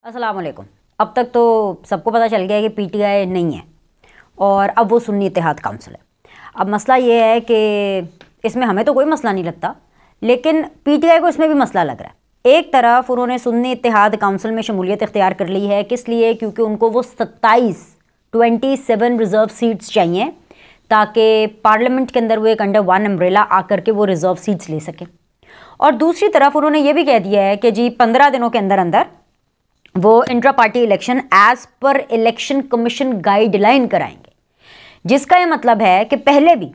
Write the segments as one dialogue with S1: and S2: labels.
S1: अस्सलाम वालेकुम। अब तक तो सबको पता चल गया है कि पीटीआई नहीं है और अब वो सुन्नी इत्तेहाद काउंसिल है। अब मसला ये है कि इसमें हमें तो कोई मसला नहीं लगता, लेकिन पीटीआई को इसमें भी मसला लग रहा है। एक तरफ उन्होंने सुन्नी इत्तेहाद काउंसिल में शमूलियत इख्तियार कर ली है, किस लिए? क्योंकि उनको वो 27 रिज़र्व सीट्स चाहिए ताकि पार्लियामेंट के अंदर वो एक अंडर वन अम्ब्रेला आकर के वो रिज़र्व सीट्स ले सकें। और दूसरी तरफ उन्होंने ये भी कह दिया है कि जी 15 दिनों के अंदर अंदर वो intra party election as per election commission guideline कराएंगे, जिसका ये मतलब है कि पहले भी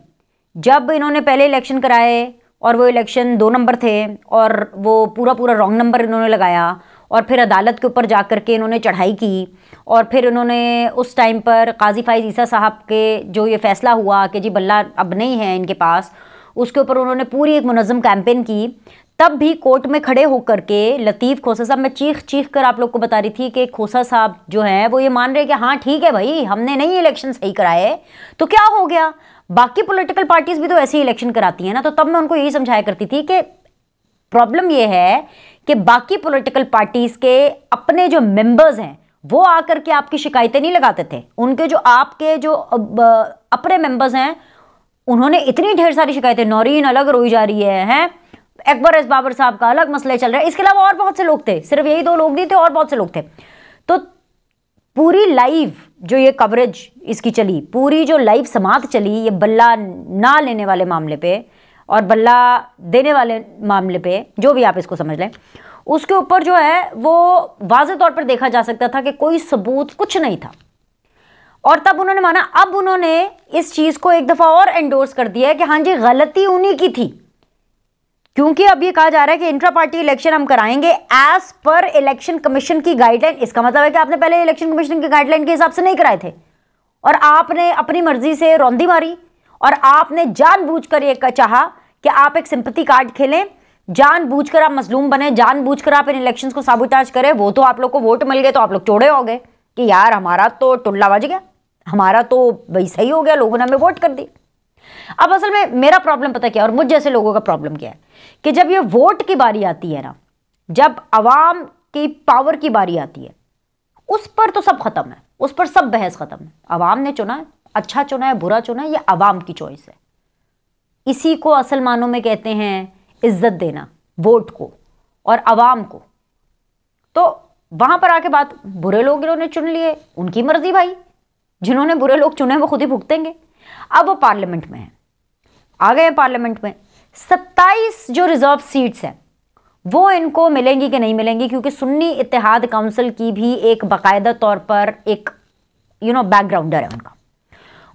S1: जब इन्होंने पहले इलेक्शन कराए और वो इलेक्शन 2 नंबर थे और वो पूरा रॉन्ग नंबर इन्होंने लगाया और फिर अदालत के ऊपर जा कर के इन्होंने चढ़ाई की और फिर इन्होंने उस टाइम पर काजी फाइज ईसा साहब के जो ये फैसला हुआ कि जी बल्ला अब नहीं है इनके पास, उसके ऊपर उन्होंने पूरी एक मुनज़्ज़म कैंपेन की। तब भी कोर्ट में खड़े होकर के लतीफ़ खोसा साहब, मैं चीख कर आप लोग को बता रही थी कि खोसा साहब जो हैं वो ये मान रहे कि हाँ ठीक है भाई, हमने नहीं इलेक्शन सही कराए तो क्या हो गया, बाकी पॉलिटिकल पार्टीज़ भी तो ऐसे ही इलेक्शन कराती हैं ना। तो तब मैं उनको यही समझाया करती थी कि प्रॉब्लम ये है कि बाकी पॉलिटिकल पार्टीज़ के अपने जो मेंबर्स हैं वो आकर के आपकी शिकायतें नहीं लगाते थे। उनके जो आपके जो अपने मेंबर्स हैं उन्होंने इतनी ढेर सारी शिकायतें, नौरीन अलग रोई जा रही है, अकबर एस बाबर साहब का अलग मसले चल रहे हैं, इसके अलावा और बहुत से लोग थे, सिर्फ यही 2 लोग नहीं थे और बहुत से लोग थे। तो पूरी लाइव जो ये कवरेज इसकी चली, पूरी जो लाइव समात चली ये बल्ला ना लेने वाले मामले पे और बल्ला देने वाले मामले पे, जो भी आप इसको समझ लें, उसके ऊपर जो है वो वाज़ेह तौर पर देखा जा सकता था कि कोई सबूत कुछ नहीं था। और तब उन्होंने माना। अब उन्होंने इस चीज़ को एक दफ़ा और एंडोर्स कर दिया है कि हाँ जी गलती उन्हीं की थी, क्योंकि अब ये कहा जा रहा है कि इंट्रा पार्टी इलेक्शन हम कराएंगे एज पर इलेक्शन कमीशन की गाइडलाइन। इसका मतलब है कि आपने पहले इलेक्शन कमीशन की गाइडलाइन के हिसाब से नहीं कराए थे और आपने अपनी मर्जी से रौंदी मारी और आपने जानबूझकर ये चाहा कि आप एक सिंपैथी कार्ड खेलें, जानबूझकर आप मजलूम बने, जानबूझकर आप इन इलेक्शंस को साबुताज करें। वो तो आप लोग को वोट मिल गए तो आप लोग चौड़े हो गए कि यार हमारा तो टुल्ला बज गया, हमारा तो भाई सही हो गया, लोगों ने हमें वोट कर दी। अब असल में मेरा प्रॉब्लम पता क्या, और मुझ जैसे लोगों का प्रॉब्लम क्या है कि जब ये वोट की बारी आती है ना, जब अवाम की पावर की बारी आती है, उस पर तो सब खत्म है, उस पर सब बहस खत्म है। अवाम ने चुना है, अच्छा चुना है बुरा चुना है, ये अवाम की चॉइस है। इसी को असल मानों में कहते हैं इज्जत देना, वोट को और अवाम को। तो वहां पर आके बात, बुरे लोग इन्होंने चुन लिए, उनकी मर्जी भाई, जिन्होंने बुरे लोग चुने वो खुद ही भुगतेंगे। अब वो पार्लियामेंट में है, आ गए पार्लियामेंट में 27 जो रिजर्व सीट्स हैं वो इनको मिलेंगी कि नहीं मिलेंगी, क्योंकि सुन्नी इत्तेहाद काउंसिल की भी एक बाकायदा तौर पर एक बैकग्राउंडर है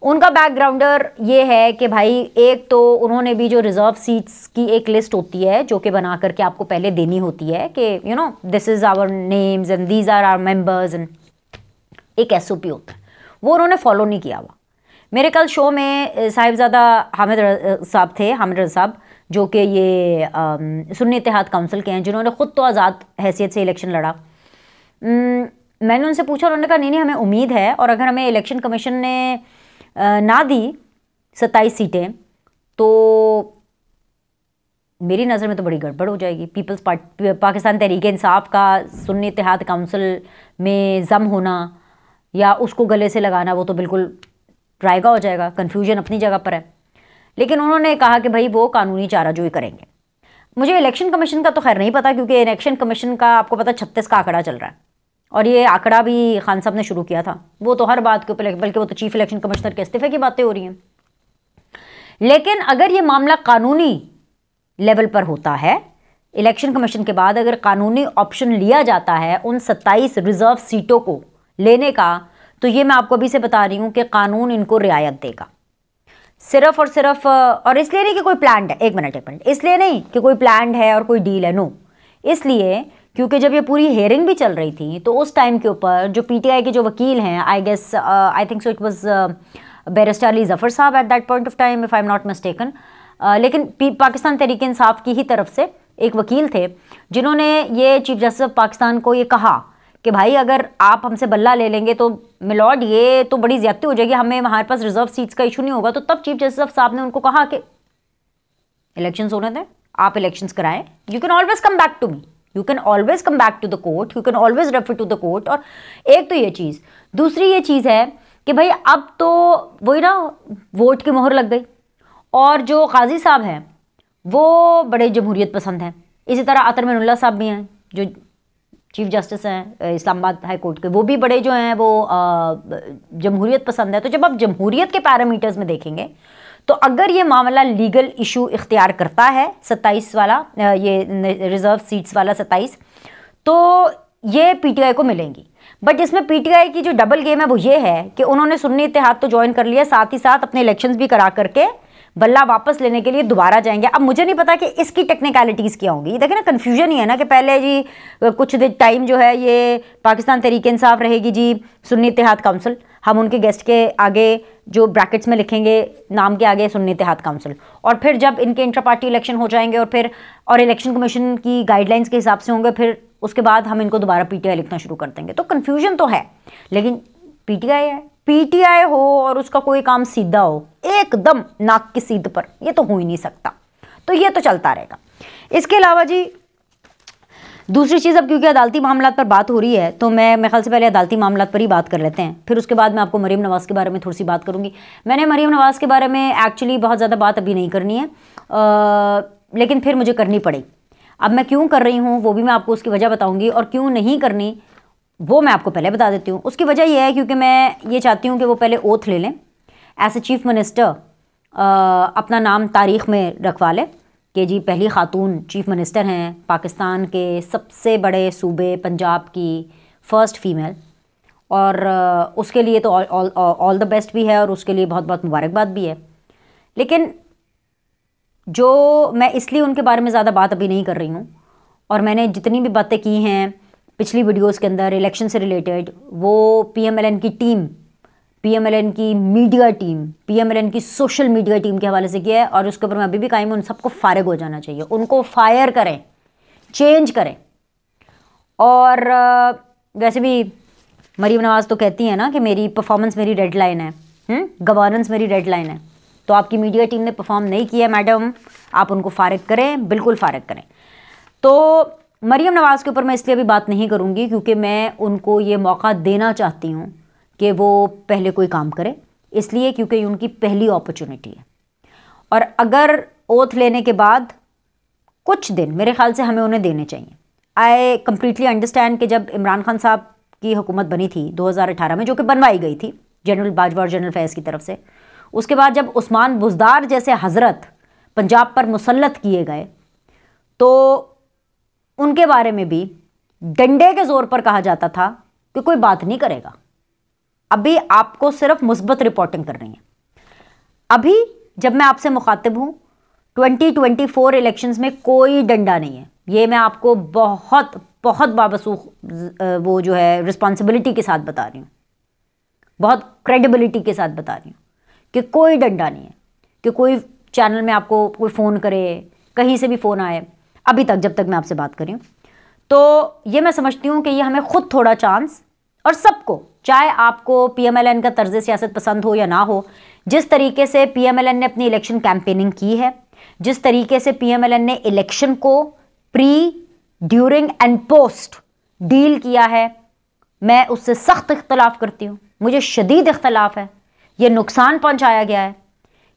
S1: उनका बैकग्राउंडर ये है कि भाई एक तो उन्होंने भी जो रिजर्व सीट्स की एक लिस्ट होती है जो कि बना करके आपको पहले देनी होती है कि this is our names and these are our members, and एक एसओपी होता है, वो उन्होंने फॉलो नहीं किया हुआ। मेरे कल शो में साहिबजादा हामिद साहब थे, हामिद रज़ा साहब, जो कि ये सुन्नी इत्तेहाद काउंसिल के हैं, जिन्होंने ख़ुद तो आज़ाद हैसियत से इलेक्शन लड़ा। मैंने उनसे पूछा, उन्होंने कहा नहीं हमें उम्मीद है, और अगर हमें इलेक्शन कमीशन ने ना दी 27 सीटें तो मेरी नज़र में तो बड़ी गड़बड़ हो जाएगी। पीपल्स पार्टी पाकिस्तान तहरीक इंसाफ का सुन्नी इत्तेहाद काउंसिल में जम होना या उसको गले से लगाना वो तो बिल्कुल ट्रायगा हो जाएगा, कन्फ्यूजन अपनी जगह पर है। लेकिन उन्होंने कहा कि भाई वो कानूनी चाराजोई करेंगे। मुझे इलेक्शन कमीशन का तो खैर नहीं पता, क्योंकि इलेक्शन कमीशन का आपको पता 36 का आंकड़ा चल रहा है और ये आंकड़ा भी खान साहब ने शुरू किया था। वो तो हर बात के ऊपर, बल्कि वो तो चीफ इलेक्शन कमिश्नर के इस्तीफे की बातें हो रही हैं। लेकिन अगर ये मामला कानूनी लेवल पर होता है, इलेक्शन कमीशन के बाद अगर कानूनी ऑप्शन लिया जाता है उन 27 रिजर्व सीटों को लेने का, तो ये मैं आपको अभी से बता रही हूँ कि कानून इनको रियायत देगा। सिर्फ और सिर्फ, और इसलिए नहीं कि कोई प्लान है, एक मिनट, इसलिए नहीं कि कोई प्लान है और कोई डील है, नो, इसलिए क्योंकि जब ये पूरी हेयरिंग भी चल रही थी तो उस टाइम के ऊपर जो पीटीआई के जो वकील हैं, I think so it was barrister Ali Zafar साहब at that point of time, if I am not mistaken, लेकिन पाकिस्तान तहरीक इंसाफ की ही तरफ से एक वकील थे जिन्होंने ये चीफ जस्टिस ऑफ पाकिस्तान को ये कहा कि भाई अगर आप हमसे बल्ला ले लेंगे तो मिलॉर्ड ये तो बड़ी ज़्यादती हो जाएगी, हमें हमारे पास रिजर्व सीट्स का इशू नहीं होगा। तो तब चीफ जस्टिस साहब ने उनको कहा कि इलेक्शंस होने दें, आप इलेक्शंस कराएं, you can always come back to me, you can always come back to the court, you can always refer to the court. और एक तो ये चीज़, दूसरी ये चीज़ है कि भाई अब तो वही ना, वोट की मोहर लग गई, और जो काजी साहब हैं वो बड़े जमहूरियत पसंद हैं। इसी तरह अतर मिनुल्लाह साहब भी हैं जो चीफ जस्टिस हैं इस्लामाबाद हाई कोर्ट के, वो भी बड़े जो हैं वो जमहूरियत पसंद है। तो जब आप जमहूरियत के पैरामीटर्स में देखेंगे तो अगर ये मामला लीगल इशू इख्तियार करता है 27 वाला, ये रिजर्व सीट्स वाला 27, तो ये पीटीआई को मिलेंगी। बट इसमें पीटीआई की जो डबल गेम है वो ये है कि उन्होंने सुन्नी इत्तेहाद तो ज्वाइन कर लिया, साथ ही साथ अपने इलेक्शंस भी करा करके बल्ला वापस लेने के लिए दोबारा जाएंगे। अब मुझे नहीं पता कि इसकी टेक्निकलिटीज़ क्या होंगी। देखिए ना, कन्फ्यूजन ही है ना कि पहले जी कुछ टाइम जो है ये पाकिस्तान तहरीक इंसाफ रहेगी जी सुन्नी इत्तेहाद काउंसिल, हम उनके गेस्ट के आगे जो ब्रैकेट्स में लिखेंगे नाम के आगे सुन्नी इत्तेहाद काउंसिल, और फिर जब इनके इंटर पार्टी इलेक्शन हो जाएंगे और इलेक्शन कमीशन की गाइडलाइंस के हिसाब से होंगे, फिर उसके बाद हम इनको दोबारा पीटीआई लिखना शुरू कर देंगे। तो कन्फ्यूजन तो है, लेकिन पीटीआई है, पीटीआई हो और उसका कोई काम सीधा हो एकदम नाक की सीध पर, ये तो हो ही नहीं सकता। तो ये तो चलता रहेगा। इसके अलावा जी दूसरी चीज़, अब क्योंकि अदालती मामलात पर बात हो रही है तो मैं ख्याल से पहले अदालती मामलात पर ही बात कर लेते हैं, फिर उसके बाद मैं आपको मरीम नवाज़ के बारे में थोड़ी सी बात करूँगी। मैंने मरीम नवाज़ के बारे में एक्चुअली बहुत ज़्यादा बात अभी नहीं करनी है, लेकिन फिर मुझे करनी पड़ी। अब मैं क्यों कर रही हूँ वो भी मैं आपको उसकी वजह बताऊँगी, और क्यों नहीं करनी वो मैं आपको पहले बता देती हूँ। उसकी वजह यह है क्योंकि मैं ये चाहती हूँ कि वो पहले ओथ ले लें, एज ए चीफ मिनिस्टर अपना नाम तारीख़ में रखवा लें कि जी पहली खातून चीफ मिनिस्टर हैं पाकिस्तान के सबसे बड़े सूबे पंजाब की, फ़र्स्ट फीमेल, और उसके लिए तो ऑल द बेस्ट भी है और उसके लिए बहुत बहुत मुबारकबाद भी है। लेकिन जो मैं इसलिए उनके बारे में ज़्यादा बात अभी नहीं कर रही हूँ, और मैंने जितनी भी बातें की हैं पिछली वीडियोस के अंदर इलेक्शन से रिलेटेड, वो पीएमएलएन की टीम, पीएमएलएन की मीडिया टीम, पीएमएलएन की सोशल मीडिया टीम के हवाले से किया है, और उसके ऊपर मैं अभी भी कायम हूं, उन सबको फारिग हो जाना चाहिए, उनको फायर करें, चेंज करें। और वैसे भी मरीम नवाज़ तो कहती है ना कि मेरी परफॉर्मेंस मेरी रेड लाइन है, गवर्नेंस मेरी रेड लाइन है। तो आपकी मीडिया टीम ने परफॉर्म नहीं किया मैडम, आप उनको फारिग करें, बिल्कुल फारिग करें। तो मरीम नवाज़ के ऊपर मैं इसलिए अभी बात नहीं करूंगी क्योंकि मैं उनको ये मौका देना चाहती हूँ कि वो पहले कोई काम करे, इसलिए क्योंकि उनकी पहली अपॉर्चुनिटी है। और अगर ओथ लेने के बाद कुछ दिन मेरे ख्याल से हमें उन्हें देने चाहिए। आई कम्प्लीटली अंडरस्टैंड कि जब इमरान खान साहब की हुकूमत बनी थी 2018 में, जो कि बनवाई गई थी जनरल बाजवा और जनरल फैज़ की तरफ से, उसके बाद जब उस्मान बुज़दार जैसे हज़रत पंजाब पर मुसल्लत किए गए तो उनके बारे में भी डंडे के ज़ोर पर कहा जाता था कि कोई बात नहीं करेगा। अभी आपको सिर्फ मुस्बत रिपोर्टिंग करनी है। अभी जब मैं आपसे मुखातिब हूँ 2024 इलेक्शंस में कोई डंडा नहीं है, ये मैं आपको बहुत बहुत बावसूख वो जो है रिस्पॉन्सिबिलिटी के साथ बता रही हूँ, बहुत क्रेडिबिलिटी के साथ बता रही हूँ कि कोई डंडा नहीं है कि कोई चैनल में आपको कोई फ़ोन करे, कहीं से भी फ़ोन आए, अभी तक जब तक मैं आपसे बात कर रही हूँ। तो ये मैं समझती हूँ कि ये हमें खुद थोड़ा चांस, और सबको, चाहे आपको पीएमएलएन का तर्ज सियासत पसंद हो या ना हो, जिस तरीके से पीएमएलएन ने अपनी इलेक्शन कैंपेनिंग की है, जिस तरीके से पीएमएलएन ने इलेक्शन को pre, during and post deal किया है, मैं उससे सख्त इख्तलाफ करती हूँ। मुझे शदीद इख्तलाफ है। ये नुकसान पहुँचाया गया है,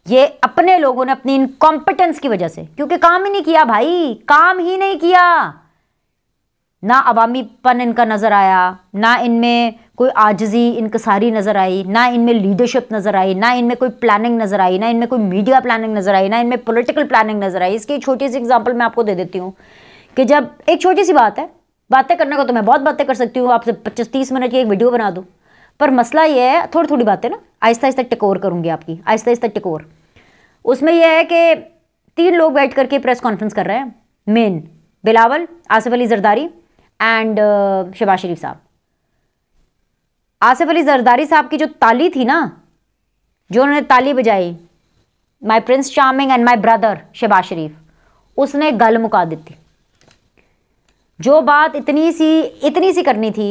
S1: ये अपने लोगों ने अपनी इनकॉम्पिटेंस की वजह से, क्योंकि काम ही नहीं किया भाई, काम ही नहीं किया। ना अवामीपन इनका नज़र आया, ना इनमें कोई आजिज़ी इनकसारी नज़र आई, ना इनमें लीडरशिप नज़र आई, ना इनमें कोई प्लानिंग नज़र आई, ना इनमें कोई मीडिया प्लानिंग नज़र आई, ना इनमें पॉलिटिकल प्लानिंग नज़र आई। इसकी एक छोटी सी एग्जांपल मैं आपको दे देती हूँ कि जब एक छोटी सी बात है, बातें करने को तो मैं बहुत बातें कर सकती हूँ, आपसे 25-30 मिनट की एक वीडियो बना दूँ, पर मसला ये है, थोड़ी थोड़ी बातें ना आहिस्ता आहिस्ता टिकोर करूँगी आपकी, आहिस्ता आहिस्ता टिकोर। उसमें यह है कि 3 लोग बैठ करके प्रेस कॉन्फ्रेंस कर रहे हैं, मेन बिलावल, आसिफ अली जरदारी एंड शहबाज शरीफ साहब। आसिफ अली जरदारी साहब की जो ताली थी ना, जो उन्होंने ताली बजाई, my prince charming and my brother Shehbaz Sharif, उसने गल मुका दी थी। जो बात इतनी सी करनी थी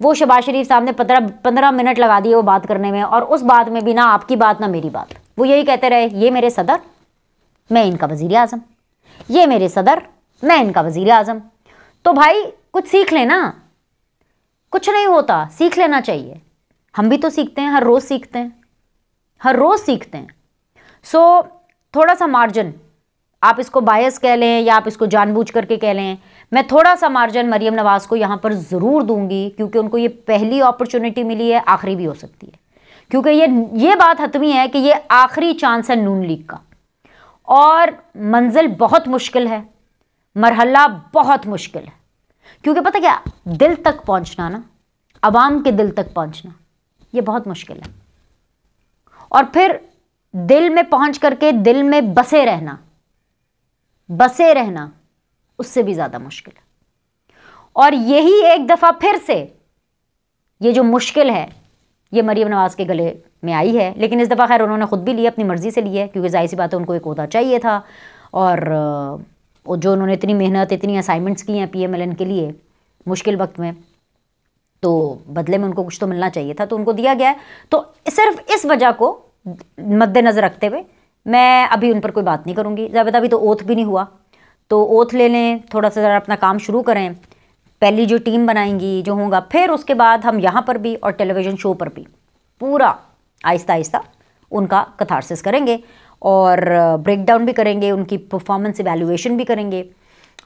S1: वो शहबाज शरीफ साहब ने 15 मिनट लगा दिए वो बात करने में, और उस बात में भी ना आपकी बात ना मेरी बात। वो यही कहते रहे, ये मेरे सदर, मैं इनका वज़ीर आज़म, ये मेरे सदर, मैं इनका वज़ीर आज़म। तो भाई कुछ सीख लेना, कुछ नहीं होता, सीख लेना चाहिए। हम भी तो सीखते हैं, हर रोज़ सीखते हैं, हर रोज़ सीखते हैं। सो थोड़ा सा मार्जिन, आप इसको बायस कह लें या आप इसको जानबूझ करके कह लें, मैं थोड़ा सा मार्जिन मरीम नवाज़ को यहाँ पर ज़रूर दूंगी, क्योंकि उनको ये पहली अपॉर्चुनिटी मिली है, आखिरी भी हो सकती है, क्योंकि ये बात हतमी है कि ये आखिरी चांस है नून लीग का, और मंजिल बहुत मुश्किल है, मरहला बहुत मुश्किल है। क्योंकि पता क्या, दिल तक पहुँचना ना, अवाम के दिल तक पहुँचना, ये बहुत मुश्किल है। और फिर दिल में पहुँच करके दिल में बसे रहना उससे भी ज़्यादा मुश्किल है। और यही एक दफ़ा फिर से ये जो मुश्किल है ये मरीम नवाज़ के गले में आई है। लेकिन इस दफ़ा खैर उन्होंने ख़ुद भी लिया, अपनी मर्ज़ी से लिया है, क्योंकि ज़ाहिर सी बात है उनको एक ओहदा चाहिए था, और जो उन्होंने इतनी मेहनत, इतनी असाइनमेंट्स की हैं PMLN के लिए मुश्किल वक्त में, तो बदले में उनको कुछ तो मिलना चाहिए था, तो उनको दिया गया है। तो सिर्फ इस वजह को मद्देनज़र रखते हुए मैं अभी उन पर कोई बात नहीं करूँगी। ज़्यादा अभी तो ओथ भी नहीं हुआ, तो ओथ ले लें, थोड़ा सा ज़रा अपना काम शुरू करें, पहली जो टीम बनाएंगी जो होगा, फिर उसके बाद हम यहाँ पर भी और टेलीविज़न शो पर भी पूरा आहिस्ता आहिस्ता उनका कथारसिस करेंगे, और ब्रेक डाउन भी करेंगे, उनकी परफॉर्मेंस इवैल्यूएशन भी करेंगे,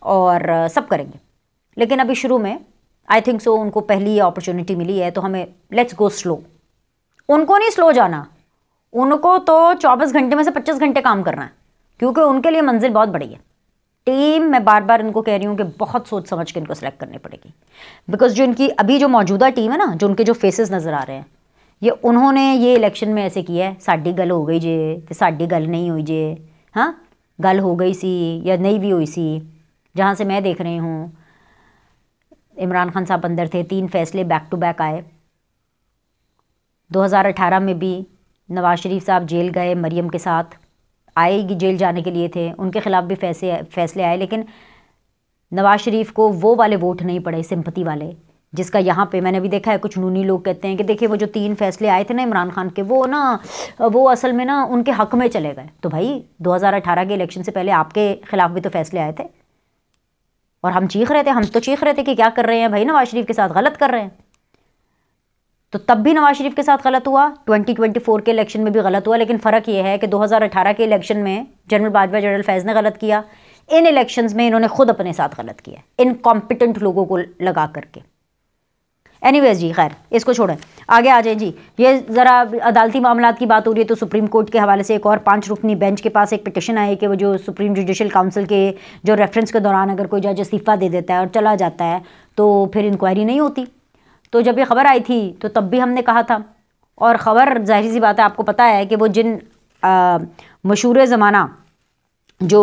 S1: और सब करेंगे। लेकिन अभी शुरू में आई थिंक सो उनको पहली अपॉर्चुनिटी मिली है, तो हमें लेट्स गो स्लो। उनको नहीं स्लो जाना, उनको तो 24 घंटे में से 25 घंटे काम करना है, क्योंकि उनके लिए मंजिल बहुत बड़ी है। टीम मैं बार बार इनको कह रही हूँ कि बहुत सोच समझ के इनको सेलेक्ट करनी पड़ेगी, बिकॉज जो इनकी अभी जो मौजूदा टीम है ना, जो उनके जो फेसेस नज़र आ रहे हैं, ये उन्होंने ये इलेक्शन में ऐसे किया है, साड़ी गल हो गई जे तो साड़ी गल नहीं हुई जे, हाँ गल हो गई सी या नहीं भी हुई सी। जहाँ से मैं देख रही हूँ इमरान खान साहब अंदर थे, 3 फैसले बैक टू बैक आए। 2018 में भी नवाज शरीफ साहब जेल गए, मरीम के साथ आएगी, जेल जाने के लिए थे, उनके खिलाफ भी फैसले आए, लेकिन नवाज शरीफ को वो वाले वोट नहीं पड़े, सिंपति वाले, जिसका यहाँ पे मैंने भी देखा है कुछ नूनी लोग कहते हैं कि देखिए वो जो 3 फैसले आए थे ना इमरान खान के, वो असल में ना उनके हक में चले गए। तो भाई 2018 के इलेक्शन से पहले आपके खिलाफ भी तो फैसले आए थे, और हम चीख रहे थे, हम तो चीख रहे थे कि क्या कर रहे हैं भाई, नवाज शरीफ के साथ गलत कर रहे हैं। तो तब भी नवाज शरीफ के साथ गलत हुआ, 2024 के इलेक्शन में भी गलत हुआ, लेकिन फ़र्क ये है कि 2018 के इलेक्शन में जनरल बाजवा, जनरल फैज़ ने गलत किया, इन इलेक्शंस में इन्होंने खुद अपने साथ गलत किया, इनकॉम्पिटेंट लोगों को लगा करके। एनीवेज जी, खैर इसको छोड़ें, आगे आ जाए जी। ये ज़रा अदालती मामलात की बात हो रही है, तो सुप्रीम कोर्ट के हवाले से एक और 5 रुकनी बेंच के पास एक पिटिशन आई कि वो जो सुप्रीम जुडिशल काउंसिल के जो रेफरेंस के दौरान अगर कोई जज इस्तीफ़ा दे देता है और चला जाता है तो फिर इंक्वायरी नहीं होती। तो जब ये खबर आई थी तो तब भी हमने कहा था, और ख़बर जाहिर सी बात है आपको पता है कि वो जिन मशहूर ज़माना जो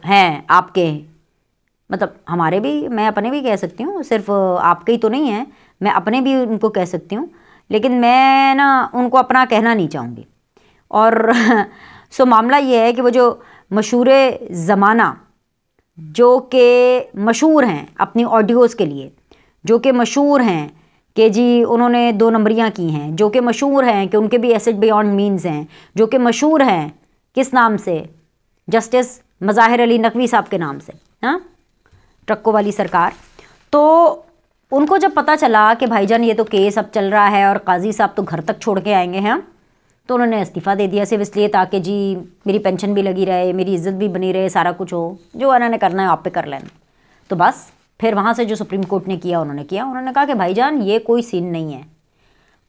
S1: हैं आपके, मतलब हमारे भी, मैं अपने भी कह सकती हूँ, सिर्फ आपके ही तो नहीं है, मैं अपने भी उनको कह सकती हूँ, लेकिन मैं ना उनको अपना कहना नहीं चाहूँगी। और सो मामला ये है कि वो जो मशहूर ज़माना जो कि मशहूर हैं अपनी ऑडियोज़ के लिए, जो कि मशहूर हैं कि जी उन्होंने 2 नंबरियाँ की हैं, जो कि मशहूर हैं कि उनके भी एसेट बियॉन्ड मीन्स हैं, जो कि मशहूर हैं किस नाम से, जस्टिस मज़ाहिर अली नकवी साहब के नाम से, हाँ, ट्रकों वाली सरकार। तो उनको जब पता चला कि भाईजान ये तो केस अब चल रहा है और काजी साहब तो घर तक छोड़ के आएंगे हैं, तो उन्होंने इस्तीफ़ा दे दिया, सिर्फ इसलिए ताकि जी मेरी पेंशन भी लगी रहे, मेरी इज़्ज़त भी बनी रहे, सारा कुछ हो, जो उन्होंने करना है आप पे कर लेना। तो बस फिर वहाँ से जो सुप्रीम कोर्ट ने किया उन्होंने कहा कि भाईजान ये कोई सीन नहीं है,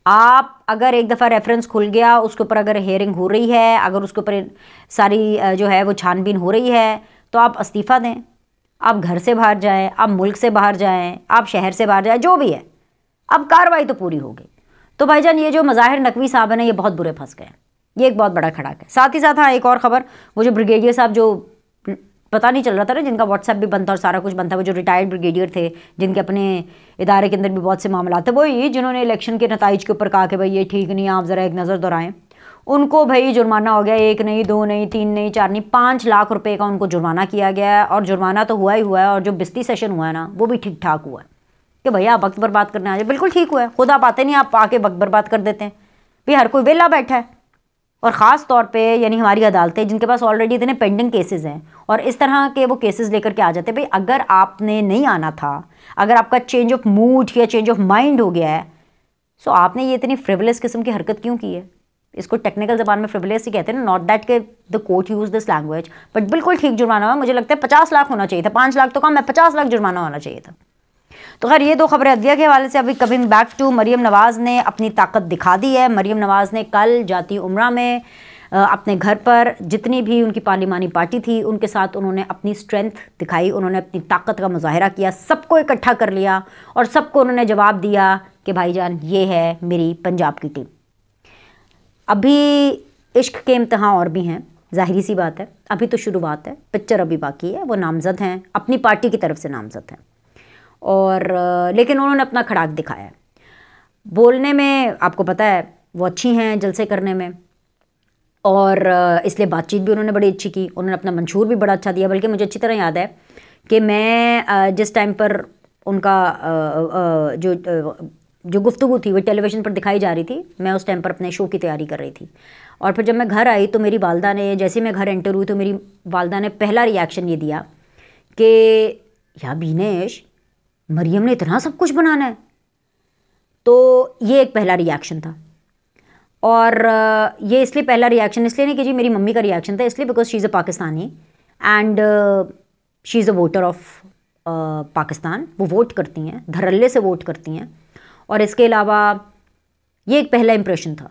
S1: आप अगर एक दफ़ा रेफरेंस खुल गया, उसके ऊपर अगर हेयरिंग हो रही है, अगर उसके ऊपर सारी जो है वो छानबीन हो रही है, तो आप इस्तीफ़ा दें, आप घर से बाहर जाएं, आप मुल्क से बाहर जाएं, आप शहर से बाहर जाएं, जो भी है, अब कार्रवाई तो पूरी हो गई। तो भाईजान ये जो मज़ाहिर नकवी साहब है ना, ये बहुत बुरे फंस गए, ये एक बहुत बड़ा खड़ाक है। साथ ही साथ हाँ एक और ख़बर, वो जो ब्रिगेडियर साहब जो पता नहीं चल रहा था ना, जिनका व्हाट्सएप भी बंद था और सारा कुछ बंद था, वो जो रिटायर्ड ब्रिगेडियर थे जिनके अपने इदारे के अंदर भी बहुत से मामला थे, वही जिन्होंने इलेक्शन के नताइज के ऊपर कहा कि भाई ये ठीक नहीं, आप ज़रा एक नज़र दोहराएं, उनको भाई जुर्माना हो गया, 1 नहीं 2 नहीं 3 नहीं 4 नहीं 5 लाख रुपए का उनको जुर्माना किया गया है। और जुर्माना तो हुआ ही हुआ है, और जो बिस्ती सेशन हुआ है ना वो भी ठीक ठाक हुआ है कि भैया आप वक्त बर्बाद करने आ जाए, बिल्कुल ठीक हुआ है, खुद आप आते नहीं, आप आके वक्त बर्बाद कर देते हैं, भाई हर कोई वेला बैठा है, और ख़ास तौर पे यानी हमारी अदालतें जिनके पास ऑलरेडी इतने पेंडिंग केसेस हैं और इस तरह के वो केसेस लेकर के आ जाते हैं, भाई अगर आपने नहीं आना था, अगर आपका चेंज ऑफ मूड या चेंज ऑफ माइंड हो गया है, सो आपने ये इतनी फ्रिवलेस किस्म की हरकत क्यों की है? इसको टेक्निकल ज़बान में फ्रिवलेस ही कहते हैं, नॉट दैट के the court use this language, but बिल्कुल ठीक जुर्माना हुआ। मुझे लगता है 50 लाख होना चाहिए था, 5 लाख तो कम है, 50 लाख जुर्माना होना चाहिए था। तो खैर ये दो खबरें अदलिया के हवाले से। अभी कमिंग बैक टू मरीम नवाज़ ने अपनी ताकत दिखा दी है। मरीम नवाज़ ने कल जाती उम्रा में अपने घर पर जितनी भी उनकी पार्लिमानी पार्टी थी उनके साथ उन्होंने अपनी स्ट्रेंथ दिखाई, उन्होंने अपनी ताकत का मुजाहिरा किया, सबको इकट्ठा कर लिया और सबको उन्होंने जवाब दिया कि भाईजान ये है मेरी पंजाब की टीम। अभी इश्क के इम्तहान और भी हैं, ज़ाहिरी सी बात है, अभी तो शुरुआत है, पिक्चर अभी बाकी है। वो नामज़द हैं, अपनी पार्टी की तरफ से नामज़द हैं और लेकिन उन्होंने अपना खड़ाक दिखाया है। बोलने में आपको पता है वो अच्छी हैं, जलसे करने में, और इसलिए बातचीत भी उन्होंने बड़ी अच्छी की, उन्होंने अपना मंशूर भी बड़ा अच्छा दिया। बल्कि मुझे अच्छी तरह याद है कि मैं जिस टाइम पर उनका जो गुफ्तगू थी वो टेलीविज़न पर दिखाई जा रही थी, मैं उस टाइम पर अपने शो की तैयारी कर रही थी। और फिर जब मैं घर आई तो मेरी वालदा ने, जैसे मैं घर एंटर हुई तो मेरी वालदा ने पहला रिएक्शन ये दिया कि या बीनेश, मरियम ने इतना सब कुछ बनाना है। तो ये एक पहला रिएक्शन था। और ये इसलिए पहला रिएक्शन इसलिए नहीं कि जी मेरी मम्मी का रिएक्शन था, इसलिए because she is a Pakistani and she is a voter of Pakistan. वो वोट करती हैं, धड़ल्ले से वोट करती हैं। और इसके अलावा ये एक पहला इंप्रेशन था,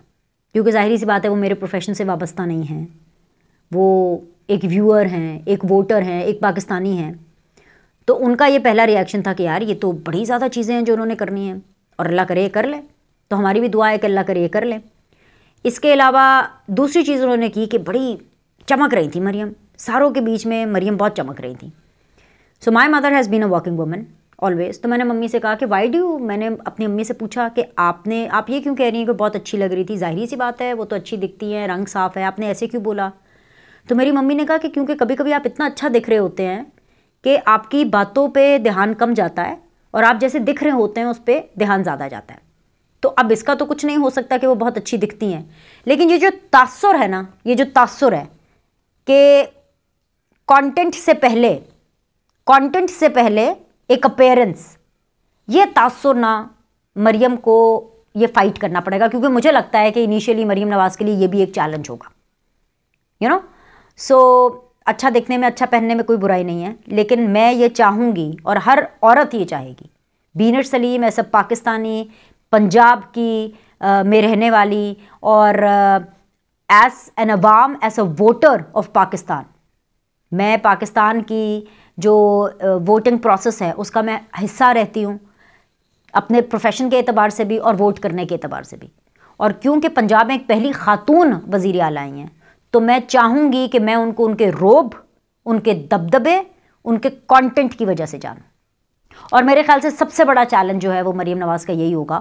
S1: क्योंकि ज़ाहिरी सी बात है वो मेरे प्रोफेशन से वाबस्ता नहीं हैं, वो एक व्यूअर हैं, एक वोटर हैं, एक पाकिस्तानी हैं। तो उनका ये पहला रिएक्शन था कि यार ये तो बड़ी ज़्यादा चीज़ें हैं जो उन्होंने करनी हैं और अल्लाह करे ये कर ले। तो हमारी भी दुआ है कि अल्लाह करे ये कर ले। इसके अलावा दूसरी चीज़ उन्होंने की कि बड़ी चमक रही थी मरियम, सारों के बीच में मरियम बहुत चमक रही थी। So my mother has been a working woman always. तो मैंने मम्मी से कहा कि वाई डू, मैंने अपनी अम्मी से पूछा कि आप ये क्यों कह रही हैं कि बहुत अच्छी लग रही थी? ज़ाहिरी सी बात है वो तो अच्छी दिखती हैं, रंग साफ़ है, आपने ऐसे क्यों बोला? तो मेरी मम्मी ने कहा कि क्योंकि कभी कभी आप इतना अच्छा दिख रहे होते हैं कि आपकी बातों पे ध्यान कम जाता है और आप जैसे दिख रहे होते हैं उस पर ध्यान ज़्यादा जाता है। तो अब इसका तो कुछ नहीं हो सकता कि वो बहुत अच्छी दिखती हैं, लेकिन ये जो तासुर है ना, ये जो तासुर है कि कंटेंट से पहले एक अपीयरेंस, ये तासुर ना मरियम को ये फाइट करना पड़ेगा। क्योंकि मुझे लगता है कि इनिशियली मरियम नवाज़ के लिए ये भी एक चैलेंज होगा, यू नो। सो अच्छा दिखने में, अच्छा पहनने में कोई बुराई नहीं है, लेकिन मैं ये चाहूँगी और हर औरत ये चाहेगी, बीनट सलीम ऐसा पाकिस्तानी, पंजाब की में रहने वाली, और एज एन अवाम, as a voter of Pakistan, मैं पाकिस्तान की जो वोटिंग प्रोसेस है उसका मैं हिस्सा रहती हूँ, अपने प्रोफेशन के एतबार से भी और वोट करने के एतबार से भी। और क्योंकि पंजाब में एक पहली खातून वज़ीर आला आई हैं, तो मैं चाहूँगी कि मैं उनको उनके रोब, उनके दबदबे, उनके कंटेंट की वजह से जानूँ। और मेरे ख्याल से सबसे बड़ा चैलेंज जो है वो मरियम नवाज़ का यही होगा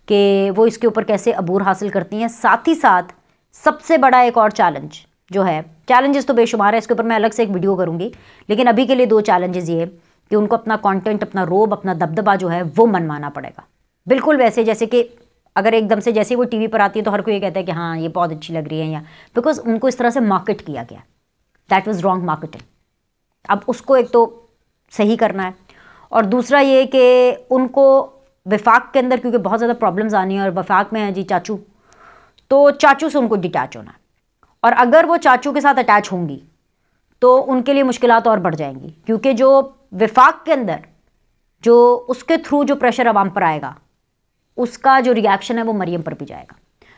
S1: कि वो इसके ऊपर कैसे अबूर हासिल करती हैं। साथ ही साथ सबसे बड़ा एक और चैलेंज जो है, चैलेंजेस तो बेशुमार है, इसके ऊपर मैं अलग से एक वीडियो करूँगी, लेकिन अभी के लिए दो चैलेंजेस ये कि उनको अपना कंटेंट, अपना रोब, अपना दबदबा जो है वो मनवाना पड़ेगा। बिल्कुल वैसे जैसे कि अगर एकदम से जैसे वो टीवी पर आती है तो हर कोई ये कहता है कि हाँ ये बहुत अच्छी लग रही है, या बिकॉज उनको इस तरह से मार्केट किया गया, दैट वाज रॉन्ग मार्केटिंग। अब उसको एक तो सही करना है, और दूसरा ये कि उनको वफाक के अंदर क्योंकि बहुत ज़्यादा प्रॉब्लम्स आनी है, और वफाक में है जी चाचू, तो चाचू से उनको डिटैच होना है। और अगर वो चाचू के साथ अटैच होंगी तो उनके लिए मुश्किलात और बढ़ जाएंगी, क्योंकि जो वफाक के अंदर जो उसके थ्रू जो प्रेशर अवाम पर आएगा उसका जो रिएक्शन है वो मरियम पर भी जाएगा।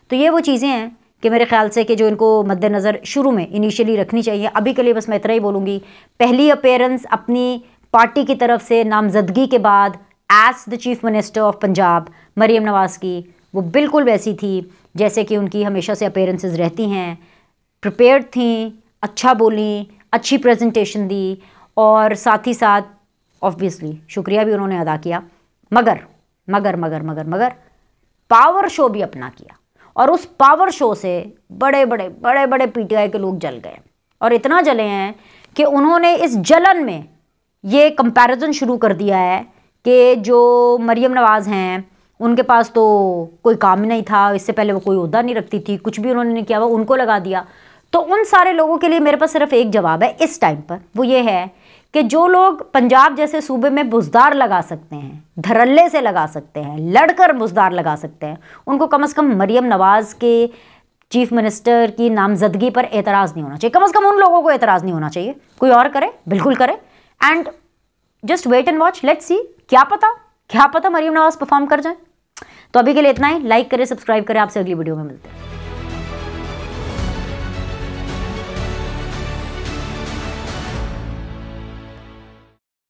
S1: तो ये वो चीज़ें हैं कि मेरे ख्याल से कि जो इनको मद्देनज़र शुरू में इनिशियली रखनी चाहिए। अभी के लिए बस मैं इतना ही बोलूँगी, पहली अपीयरेंस अपनी पार्टी की तरफ से नामजदगी के बाद as the chief minister of Punjab Maryam Nawaz की, वो बिल्कुल वैसी थी जैसे कि उनकी हमेशा से अपीयरेंसेस रहती हैं। प्रिपेयर्ड थी, अच्छा बोली, अच्छी प्रेजेंटेशन दी, और साथ ही साथ ऑब्वियसली शुक्रिया भी उन्होंने अदा किया, मगर मगर मगर मगर मगर पावर शो भी अपना किया। और उस पावर शो से बड़े बड़े बड़े बड़े पीटीआई के लोग जल गए, और इतना जले हैं कि उन्होंने इस जलन में ये कंपैरिजन शुरू कर दिया है कि जो मरियम नवाज़ हैं उनके पास तो कोई काम ही नहीं था, इससे पहले वो कोई ओहदा नहीं रखती थी, कुछ भी उन्होंने नहीं किया हुआ, उनको लगा दिया। तो उन सारे लोगों के लिए मेरे पास सिर्फ एक जवाब है इस टाइम पर, वो ये है कि जो लोग पंजाब जैसे सूबे में बुजदार लगा सकते हैं, धड़ल्ले से लगा सकते हैं, लड़कर बुजदार लगा सकते हैं, उनको कम से कम मरियम नवाज के चीफ मिनिस्टर की नामजदगी पर एतराज़ नहीं होना चाहिए। कम से कम उन लोगों को एतराज़ नहीं होना चाहिए। कोई और करे, बिल्कुल करे, and just wait and watch, let's see, क्या पता मरियम नवाज परफॉर्म कर जाए। तो अभी के लिए इतना ही। लाइक करें, सब्सक्राइब करें, आपसे अगली वीडियो में मिलते हैं।